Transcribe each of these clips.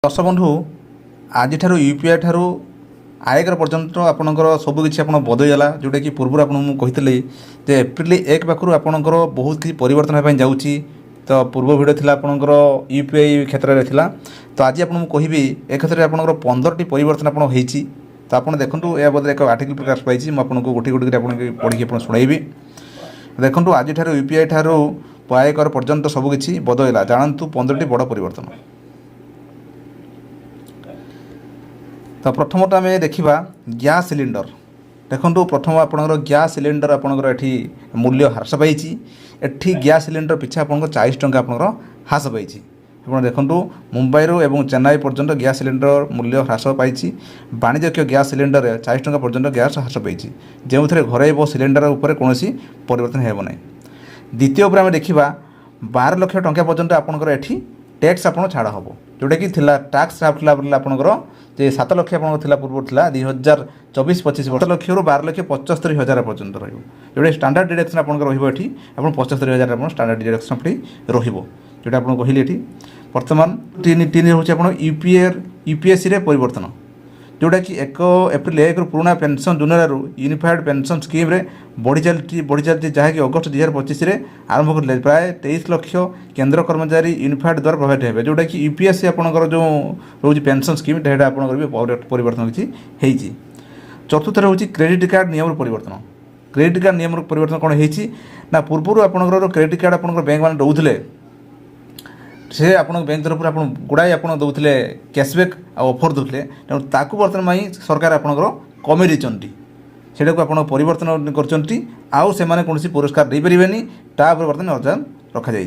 दर्शक बंधु आज यूपीआई ठारू आयकर पर्यंत आपणकर सबकि आप बदलगला जोटा कि पूर्व आपको एप्रिल 1 पाखु आपणकर बहुत किसी परिवर्तन होगा जाऊँगी। तो पूर्व भिडियो थी आपणकर यूपीआई क्षेत्र में थिला। तो आज आपको कहबी ए क्षेत्र में आपणकर 15टी परिवर्तन आप होती। तो आप देखो या बदले एक आर्टिकल प्रकाश पाई मुझे गोटे गोटे पढ़ी शुणाइबी। देखो आज यूपीआई ठारू आयकर पर्यंत सबकि बदलला जानतु 15टी बड़ परिवर्तन। तो प्रथमत आम देखा गैस सिलिंडर। देखो प्रथम आपंकर गैस सिलिंडर आपंकर एठी मूल्य ह्रास पाई। एठी गैस सिलिंडर पिछा आपंकर 40 टंका आपंकर ह्रास पाई। आप देखो मुंबई एवं चेन्नई पर्यंत गैस सिलिंडर मूल्य ह्रास पाई। वाणिज्यिक गैस सिलिंडर 40 टंका पर्यंत गैस ह्रास पाई जो घरे सिलिंडर उपर कौन परिवर्तन होना। द्वितीय उपर आम देखा 12 लाख टंका पर्यंत आपंकर एठी टैक्स आप छाड़ हम जोटा कि टैक्स आपंकर जे 7 लाख आप पूर्व था 2024-25 7 लाख रु 12 लाख 75,000 पर्यंत रोटा स्टैंडर्ड डिडक्शन आप 75,000 आप स्टैंडर्ड डिडक्शन जोटा आपको कहली ये बर्तमान तीन हूँ यूपीएससी परिवर्तन जोटा कि 1 एप्रिल 1 पुराना pension Juner unified pension scheme रे बढ़ी चलती जहाँकि अगस्ट 2025 आरंभ करते प्राय 23 लाख केंद्र कर्मचारी यूनिफाइड द्वारा प्रभावित होते जोटा कि यूपीएससी आपंकर जो रोज पेंशन स्कीम यहाँ आप परिवर्तन किसी। चतुर्थ हूँ क्रेडिट कार्ड नियम परिवर्तन। क्रेडिट कार्ड नियम परिवर्तन कौन होना पूर्व आपंकर क्रेडिट कार्ड आप बैंक मैंने दौले से आप बैंक तरफ आप गुड़ाए आप दौले कैशबैक ऑफर दौले तेणु ताकू बर्तमान सरकार आपंकर कमे देती से आप परिवर्तन कर कौन पुरस्कार दे पारे तापर बर्तमान अर्जान रखा जाए।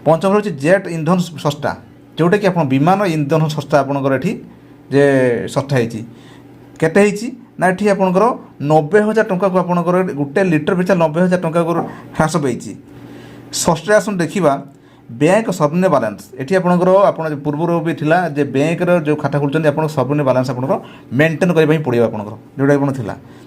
पंचम हूँ जेट इंधन सस्ता जोटा कि आप विमान इंधन सस्ता आपंकर ये जे सस्ता होते ना ये आपंकर 90,000 टंका को आपंकर गोटे लिटर पिछा 90,000 टंका को ह्रास पाई। षष्ठ आसन देखा बैंक सर्वनिम्न बालान्स ये आपंकर आप पूर्व भी थिला जे बैंक जो खाता खोलते आप सर्वनिम्न बालान्स आप मेंटेन करने पड़ो आपंकर जोटा आपड़ा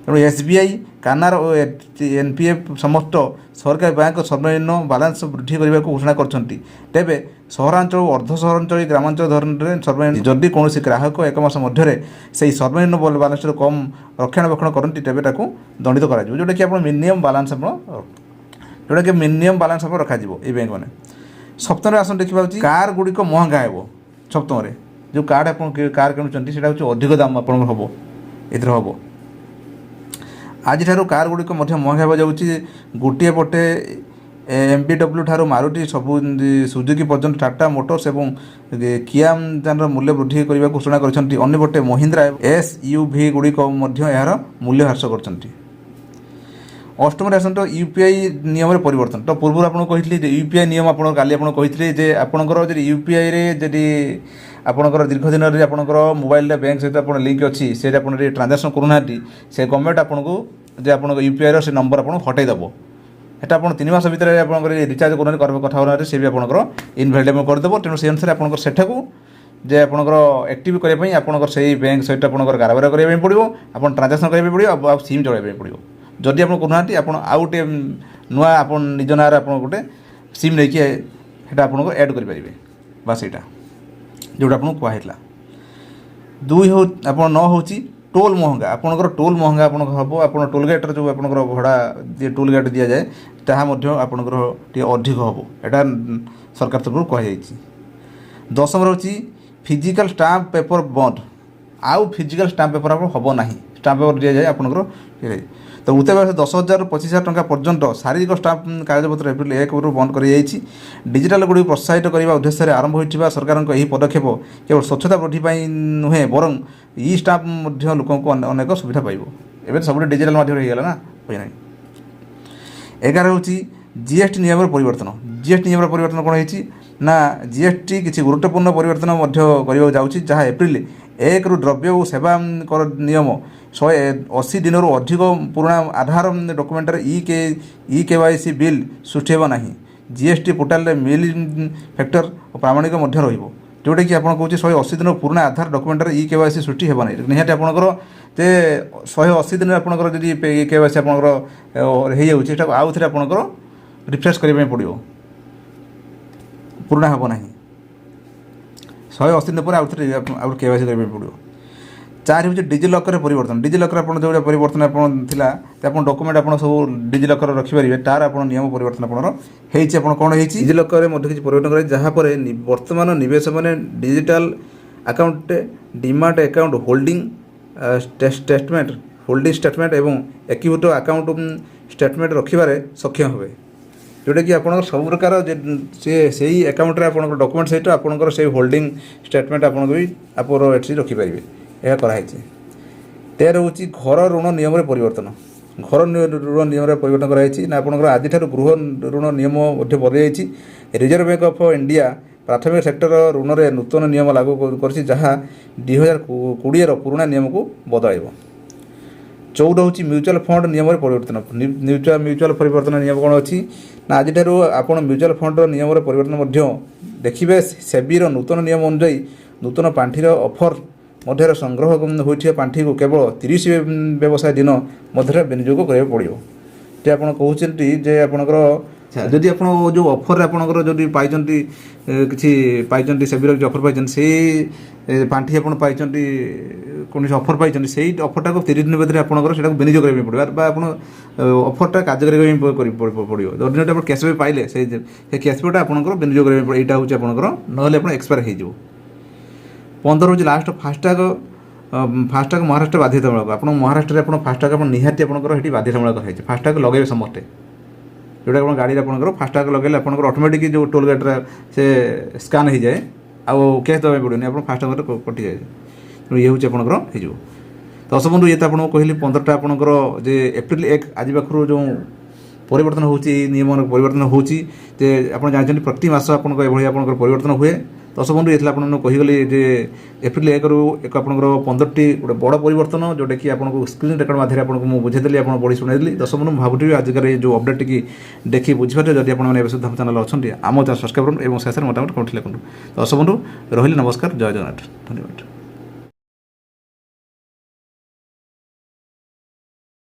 तेणु एसबीआई कानार और एनपीएफ समस्त सरकारी बैंक सर्वनिम्न बालान्स वृद्धि करने को घोषणा करछंती। तेबे सहरांचल अर्ध सहरांचल ग्रामांचल धरण सर्वनिम्न जदि कौन ग्राहक 1 मास मध्य से सर्वनिम्न बालान्स कम रक्षणाबेक्षण करती तेज दंडित कर जोटा कि आप मिनिमम बालान्स जोटा कि मिनिमम बालान्स आप रखा ये बैंक मैंने। सप्तम आसन देखा कार गुड़िक महंगा हे सप्तम जो कार्ड आप कार किणुंट से अधिक दाम आप हम हम आज कार गुड़िक महंगा हो जाऊँगी। गोटे पटे एमबीडब्ल्यू ठारू मारुति सबू सुजुकी पर्यंत टाटा मोटर्स और किया मूल्य वृद्धि करने को घोषणा करपटे महिंद्रा एसयूवी गुड़िक यार मूल्य ह्रास कर। अष्टम आसन तो यूपीआई नियम परिवर्तन। तो पूर्व आपको कही यूपीआई नियम आप कही आपंकर यूपीआई जदि आपंकर दीर्घ दिन में आपंकर मोबाइल बैंक सहित आप लिंक अच्छी से ट्रांजाक्शन करूना से गवर्नमेंट आपको जो आप यूपीआई से नंबर आप हटेदेव एटा आप 3 मास भितर आप रिचार्ज कर कथा होना से भी आपंकर इनभैल्युएबल करदेव। तेणु से अनुसार आपंकर सेठाकू जे आपंकर एक्टिव करने आपंकर से बैंक सहित आपंकर कारोबार करने पड़ो आप ट्रांजाक्शन करने पड़ो आप सिम चलाइबा पड़ो जदि आप करूना आप गोटे नुआ आप निज ना आप गोटे सिम लेकिन आपको ऐड करेंगे बास यहाँ जोटा आपको कहला। 2 हो आप 9 हूँ टोल महंगा आपंकर टोल महंगा आप हम आप टोल गेट्र जो आप भड़ा टोल गेट दि जाए ताकि आपंकर अधिक हम यहाँ सरकार तरफ कहुई। 10 रोचे फिजिकल स्टाम्प पेपर बंद आउ फिजिकल स्टाम्प पेपर आप हम ना स्टाम्प पेपर दि जाए आपंकर। तो उतर 10,000 रु 25,000 टंका पर्यंत शारीरिक स्टाम्प कागजपत्र एप्रिल 1 बंद कर डिजिटाल गुड़ी प्रोत्साहित करने उद्देश्य आरंभ होता सरकार पदक्षेप केवल स्वच्छता वृद्धि नुहे बरं इ स्टाम्प लोक अनेक सुविधा पाइब एवं सब डिजिटाल माध्यम होगा ना ना। 11 हूँ जीएसटी नियम परिवर्तन। जीएसटी नियम परिवर्तन कौन होना जीएसटी किसी गुरुत्वपूर्ण परिवर्तन जाऊँगी जहाँ एप्रिल 1 रु द्रव्य और सेवा कर नियम 180 दिन अधिक पुराना आधार डॉक्यूमेंट ई केवाईसी बिल सृष्टि होना जीएसटी पोर्टाल मिल फैक्टर और प्रामाणिक जोटा कि आपको कहे 180 दिन पुराना आधार डॉक्यूमेंट ई केवाईसी सृष्टि होना निहत आपंकर 180 दिन आपंकर जब ई केवाईसी आपंकर हो जाए आउ थे आपंकर रिफ्रेश करने पड़ो पुराना हम ना। 180 ଦିନ ପରେ ଆଉ ଥରେ KYC କରିବା ପାଇଁ ପଡ଼ିବ। 4 ହେଉଛି ଡିଜିଲକରରେ ପରିବର୍ତ୍ତନ। ଡିଜିଲକର ଆପଣ ଯେଉଁଟା ପରିବର୍ତ୍ତନ ଆପଣ ଥିଲା ଆପଣ ଡକୁମେଣ୍ଟ ଆପଣ ସବୁ ଡିଜିଲକର ରଖିପାରିବେ, ତାର ଆପଣ ନିୟମ ପରିବର୍ତ୍ତନ ଆପଣଙ୍କର ହେଇଛି। ଆପଣ କ'ଣ ହେଇଛି ଡିଜିଲକରରେ ମଧ୍ୟ କିଛି ପରିବର୍ତ୍ତନ କରାଯାଇଛି, ଯାହାପରେ ବର୍ତ୍ତମାନ ନିବେଶକମାନେ digital account, demat account, holding statement ଏବଂ ଏକ୍ୟୁଟ ଆକାଉଣ୍ଟ ଷ୍ଟେଟମେଣ୍ଟ ରଖିବାରେ ସକ୍ଷମ ହେବେ, ଯେଉଁଟାକି ଆପଣଙ୍କର ସବୁ ପ୍ରକାର ସେଇ ଆକାଉଣ୍ଟରେ ଆପଣଙ୍କର ଡକୁମେଣ୍ଟ ସହିତ ଆପଣଙ୍କର ସେଇ ହୋଲ୍ଡିଂ ଷ୍ଟେଟମେଣ୍ଟ ଆପଣଙ୍କୁ ବି ଆପଣ ଏଠି ରଖିପାରିବେ। ଏହା କରାହେଇଛି। 13 ହେଉଛି ଘର ଋଣ ନିୟମରେ ପରିବର୍ତ୍ତନ। ଘର ଋଣ ନିୟମରେ ପରିବର୍ତ୍ତନ କରାଯାଇଛି ନା ଆପଣଙ୍କର ଆଜିଠାରୁ ଗୃହ ଋଣ ନିୟମ ମଧ୍ୟ ବଦଳାଯାଇଛି। ରିଜର୍ଭ ବ୍ୟାଙ୍କ ଅଫ୍ ଇଣ୍ଡିଆ ପ୍ରାଥମିକ ସେକ୍ଟର ଋଣରେ ନୂତନ ନିୟମ ଲାଗୁ କରିଛି, ଯାହା 2020ର ପୁରୁଣା ନିୟମକୁ ବଦଳାଇବ। 14 ହେଉଛି ମ୍ୟୁଚୁଆଲ ଫଣ୍ଡ ନିୟମରେ ପରିବର୍ତ୍ତନ। ମ୍ୟୁଚୁଆଲ ପରିବର୍ତ୍ତନ ନିୟମ କ'ଣ ଅଛି ନା ଆଜିଠାରୁ ଆପଣ ମ୍ୟୁଚୁଆଲ ଫଣ୍ଡର ନିୟମରେ ପରିବର୍ତ୍ତନ ମଧ୍ୟ ଦେଖିବେ। ସେବିର ନୂତନ ନିୟମ ଅନୁଯାୟୀ ନୂତନ ପାଣ୍ଠିର ଅଫର ମଧ୍ୟରେ ସଂଗ୍ରହ ହୋଇଥିବା ପାଣ୍ଠିକୁ କେବଳ 30 ବ୍ୟବସାୟ ଦିନ ମଧ୍ୟରେ ବିନିଯୋଗ କରିବାକୁ ପଡ଼ିବ। ଯେ ଆପଣ କହୁଛନ୍ତି ଯେ ଆପଣଙ୍କର ଯଦି ଆପଣ ଯେଉଁ ଅଫରରେ ଆପଣଙ୍କର ଯଦି ପାଇଛନ୍ତି କିଛି ପାଇଛନ୍ତି ସେବିର କିଛି ଅଫର ପାଇଛନ୍ତି, ସେଇ ପାଣ୍ଠି ଆପଣ ପାଇଛନ୍ତି କୌଣସି ଅଫର ପାଇଛନ୍ତି, ସେଇ ଅଫରଟାକୁ 30 ଦିନ ଭିତରେ ଆପଣଙ୍କର ସେଟାକୁ ବିନିଯୋଗ କରିବା ପାଇଁ ପଡ଼ିବ ବା ଆପଣ ଅଫରଟା କାର୍ଯ୍ୟକାରୀ କରିବା ପାଇଁ ପଡ଼ିବ। ଯଦି ଆପଣ କ୍ୟାସବ୍ୟାକ୍ ପାଇଲେ ସେ କ୍ୟାସବ୍ୟାକ୍ଟା ଆପଣଙ୍କର ବିନିଯୋଗ କରିବା ପାଇଁ ପଡ଼ିବ। ଏଇଟା ହେଉଛି ଆପଣଙ୍କର, ନହେଲେ ଆପଣ ଏକ୍ସପାୟାର ହେଇଯିବ। 15 ହେଉଛି ଲାଷ୍ଟ ଫାଷ୍ଟାଗ ମହାରାଷ୍ଟ୍ର ବାଧ୍ୟତାମୂଳକ। ଆପଣ ମହାରାଷ୍ଟ୍ରରେ ଆପଣ ଫାଷ୍ଟାଗ ଆପଣ ନିହାତି ଆପଣଙ୍କର ସେଠି ବାଧ୍ୟତାମୂଳକ ହେଇଛି। ଫାଷ୍ଟାଗ ଲଗାଇବେ ସମସ୍ତେ, ଯେଉଁଟା ଆପଣ ଗାଡ଼ିରେ ଆପଣଙ୍କର ଫାଷ୍ଟାଗ ଲଗାଇଲେ ଆପଣଙ୍କର ଅଟୋମେଟିକ୍ ଯେଉଁ ଟୋଲ୍ ଗେଟ୍ରେ ସେ ସ୍କାନ୍ ହେଇଯାଏ, ଆଉ କ୍ୟାସ୍ ଦେବା ପାଇଁ ପଡ଼ିବନି, ଆପଣ ଫାଷ୍ଟାଗରେ କଟିଯାଏ। ତେଣୁ ଇଏ ହେଉଛି ଆପଣଙ୍କର ହେଇଯିବ। ଦର୍ଶକ ବନ୍ଧୁ, ଇଏ ତ ଆପଣଙ୍କୁ କହିଲି 15ଟା ଆପଣଙ୍କର ଯେ ଏପ୍ରିଲ 1 ଆଜି ପାଖରୁ ଯେଉଁ ପରିବର୍ତ୍ତନ ହେଉଛି, ନିୟମର ପରିବର୍ତ୍ତନ ହେଉଛି, ଯେ ଆପଣ ଜାଣିଛନ୍ତି ପ୍ରତି ମାସ ଆପଣଙ୍କ ଏଭଳି ଆପଣଙ୍କର ପରିବର୍ତ୍ତନ ହୁଏ। ଦର୍ଶକ ବନ୍ଧୁ, ଏଥିଲା ଆପଣଙ୍କୁ କହିଗଲି ଯେ ଏପ୍ରିଲ 1ରୁ ଆପଣଙ୍କର 15ଟି ଗୋଟେ ବଡ଼ ପରିବର୍ତ୍ତନ, ଯେଉଁଟାକି ଆପଣଙ୍କୁ ସ୍କ୍ରିନ୍ ରେକର୍ଡ଼ ମାଧ୍ୟମରେ ଆପଣଙ୍କୁ ମୁଁ ବୁଝେଇଦେଲି, ଆପଣ ପଢ଼ି ଶୁଣାଇଦେଲି। ଦର୍ଶକ ବନ୍ଧୁ, ମୁଁ ଭାବୁଥିବି ଆଜିକାର ଏ ଯେଉଁ ଅପଡ଼େଟ୍ଟିକି ଦେଖି ବୁଝିପାରିବେ। ଯଦି ଆପଣମାନେ ଏବେ ସୁଦ୍ଧା ଆମ ଚ୍ୟାନେଲ ଅଛନ୍ତି, ଆମ ଚ୍ୟାନେଲ ସବସ୍କ୍ରାଇବ୍ କରନ୍ତୁ ଏବଂ ଶେଷରେ ମୋଟାମୋଟି କମେଣ୍ଟ ଲେଖନ୍ତୁ। ଦର୍ଶକ ବନ୍ଧୁ, ରହିଲି, ନମସ୍କାର, ଜୟ ଜଗନ୍ନାଥ, ଧନ୍ୟବାଦ।